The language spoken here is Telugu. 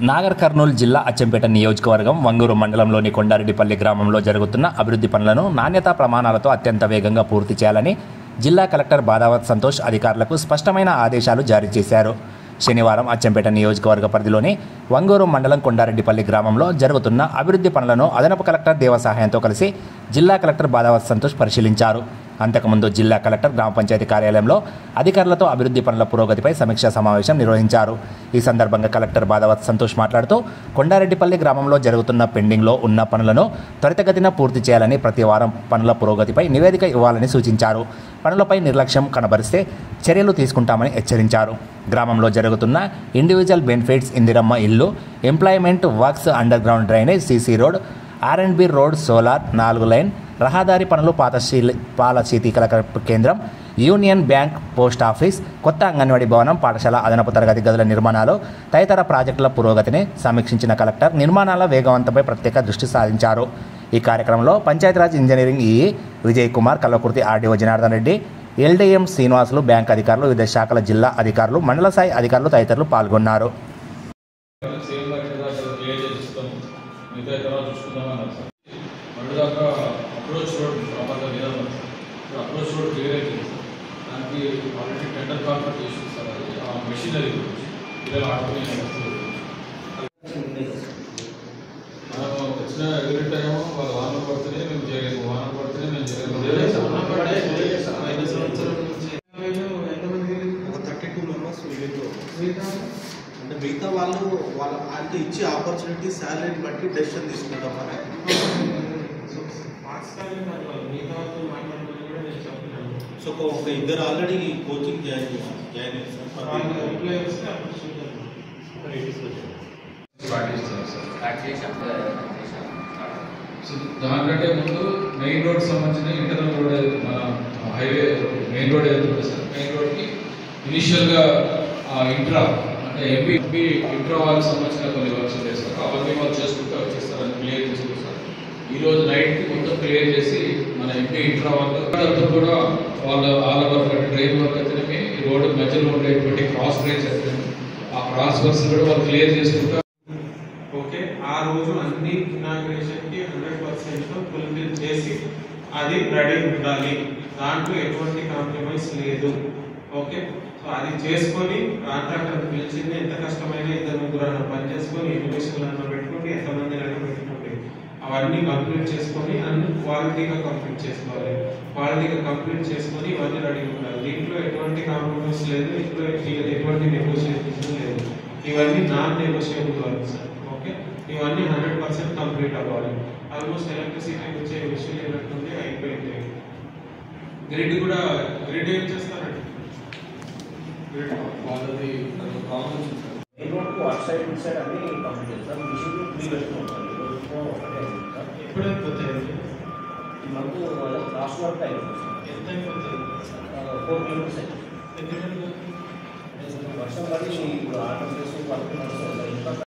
నాగర్ కర్నూలు జిల్లా అచ్చంపేట నియోజకవర్గం వంగూరు మండలంలోని కొండారెడ్డిపల్లి గ్రామంలో జరుగుతున్న అభివృద్ధి పనులను నాణ్యతా ప్రమాణాలతో అత్యంత వేగంగా పూర్తి చేయాలని జిల్లా కలెక్టర్ బాదావత్ సంతోష్ అధికారులకు స్పష్టమైన ఆదేశాలు జారీ చేశారు. శనివారం అచ్చంపేట నియోజకవర్గ పరిధిలోని వంగూరు మండలం కొండారెడ్డిపల్లి గ్రామంలో జరుగుతున్న అభివృద్ధి పనులను అదనపు కలెక్టర్ దేవ సహాయంతో కలిసి జిల్లా కలెక్టర్ బాదావత్ సంతోష్ పరిశీలించారు. అంతకుముందు జిల్లా కలెక్టర్ గ్రామ పంచాయతీ కార్యాలయంలో అధికారులతో అభివృద్ధి పనుల పురోగతిపై సమీక్షా సమావేశం నిర్వహించారు. ఈ సందర్భంగా కలెక్టర్ బాదావత్ సంతోష్ మాట్లాడుతూ కొండారెడ్డిపల్లి గ్రామంలో జరుగుతున్న పెండింగ్లో ఉన్న పనులను త్వరితగతిన పూర్తి చేయాలని, ప్రతి వారం పనుల పురోగతిపై నివేదిక ఇవ్వాలని సూచించారు. పనులపై నిర్లక్ష్యం కనబరిస్తే చర్యలు తీసుకుంటామని హెచ్చరించారు. గ్రామంలో జరుగుతున్న ఇండివిజువల్ బెనిఫిట్స్, ఇందిరమ్మ ఇల్లు, employment works, under ground drainage, CC road, R&B road, solar, 4 line రహదారి పనులు, పాల శీతీకరణ కేంద్రం, యూనియన్ బ్యాంక్, పోస్ట్ ఆఫీస్, కొత్త అంగన్వాడీ భవనం, పాఠశాల అదనపు తరగతి గదుల నిర్మాణాలు తదితర ప్రాజెక్టుల పురోగతిని సమీక్షించిన కలెక్టర్ నిర్మాణాల వేగవంతంపై ప్రత్యేక దృష్టి సారించారు. ఈ కార్యక్రమంలో Panchayati Raj engineering EE Vijay Kumar, Kalwakurthy RDO Janardhan Reddy, LDM Srinivasulu, bank అధికారులు, వివిధ శాఖల జిల్లా అధికారులు, మండల స్థాయి అధికారులు తదితరులు పాల్గొన్నారు. అప్రోచ్ రోడ్ ప్రాపర్గా లేదా అప్రోచ్ రోడ్ క్లియర్ అవుతుంది. దానికి ఆల్రెడీ టెండర్ కాన్ఫర్ట్ చేసింది సార్. అది ఆ మెషినరీ పిల్లలు ఆడుకునే వస్తువులు మనం వచ్చిన ఎవ్రీ టైం వాళ్ళు వాహనం పడితేనే మేము చేయలేము, వాహనం పడితేనే మేము చేయలేము. ఒక 32 మెంబర్స్ అంటే మిగతా వాళ్ళు అంటే ఇచ్చే ఆపర్చునిటీ శాలరీని బట్టి డెసిషన్ తీసుకుంటాం. సో ఒక ఇద్దరు ఆల్రెడీ కోచింగ్ జాయిన్ అయ్యారు దానికంటే ముందు మెయిన్ రోడ్ సంబంధించిన ఇంటర్నల్ రోడ్, మన హైవే మెయిన్ రోడ్ ఏదైతే సార్, మెయిన్ రోడ్కి ఇనిషియల్గా ఇంట్రా అంటే ఎంపీ ఇంట్రా వాళ్ళకి సంబంధించిన కొన్ని వర్క్స్ ఉంటాయి సార్. అవన్నీ వాళ్ళు చేసుకుంటూ వచ్చేస్తారని క్లియర్ చేసుకుంటారు. ఈరోజు నైట్కి మొత్తం క్లియర్ చేసి మన ఎంపీ ఇంట్రా వాళ్ళతో కూడా వాళ్ళ వర్క్ అంటే డ్రైన్ వర్క్ అయితేనే ఈ రోడ్డు మధ్యలో ఉండేటువంటి క్రాస్ డ్రైన్స్ అయితే ఆ క్రాస్ వర్క్స్ కూడా వాళ్ళు క్లియర్ చేసుకుంటారు. ఓకే, ఆ రోజు అన్ని ఇనాగ్రేషన్కి 100% ఫుల్ఫిల్ చేసి అది రెడీ ఉండాలి. దాంట్లో ఎటువంటి కాంప్రమైజ్ లేదు. ఓకే, సో అది చేసుకొని కాంట్రాక్టర్ పిలిచింది ఎంత కష్టమైన 2-3 పని చేసుకొని ఇన్వెస్టిగేషన్లను పెట్టుకోండి, ఎంతమంది పెట్టుకోండి, అవన్నీ కంప్లీట్ చేసుకొని అన్ని క్వాలిటీగా కంప్లీట్ చేసుకోవాలి. క్వాలిటీగా కంప్లీట్ చేసుకొని ఇవన్నీ రెడీ ఉండాలి. దీంట్లో ఎటువంటి కాంప్రమైజ్ లేదు, ఇంట్లో ఎటువంటి నెగోషియేషన్ లేదు. ఇవన్నీ non negotiable work sir. Okay, ఇవన్నీ 100% కంప్లీట్ అవ్వాలి. ఆల్మోస్ట్ ఎలక్ట్రిసిటీ వచ్చే విషయం ఏమిటంటే అయిపోయింది. గ్రిడ్ కూడా గ్రిడ్ ఏం చేస్తారండి, గ్రిడ్ వాళ్ళది ఎప్పుడైపోతాయి? ఈ మంత్ లాస్ట్ వర్క్ అయిపోతుంది. ఎంత అయిపోతుంది? 4 కిలోమీటర్స్ అయిపోతుంది. ఎందుకంటే వర్షం పడి ఇప్పుడు ఆటో చేసి వర్క్ నడుస్తుంది.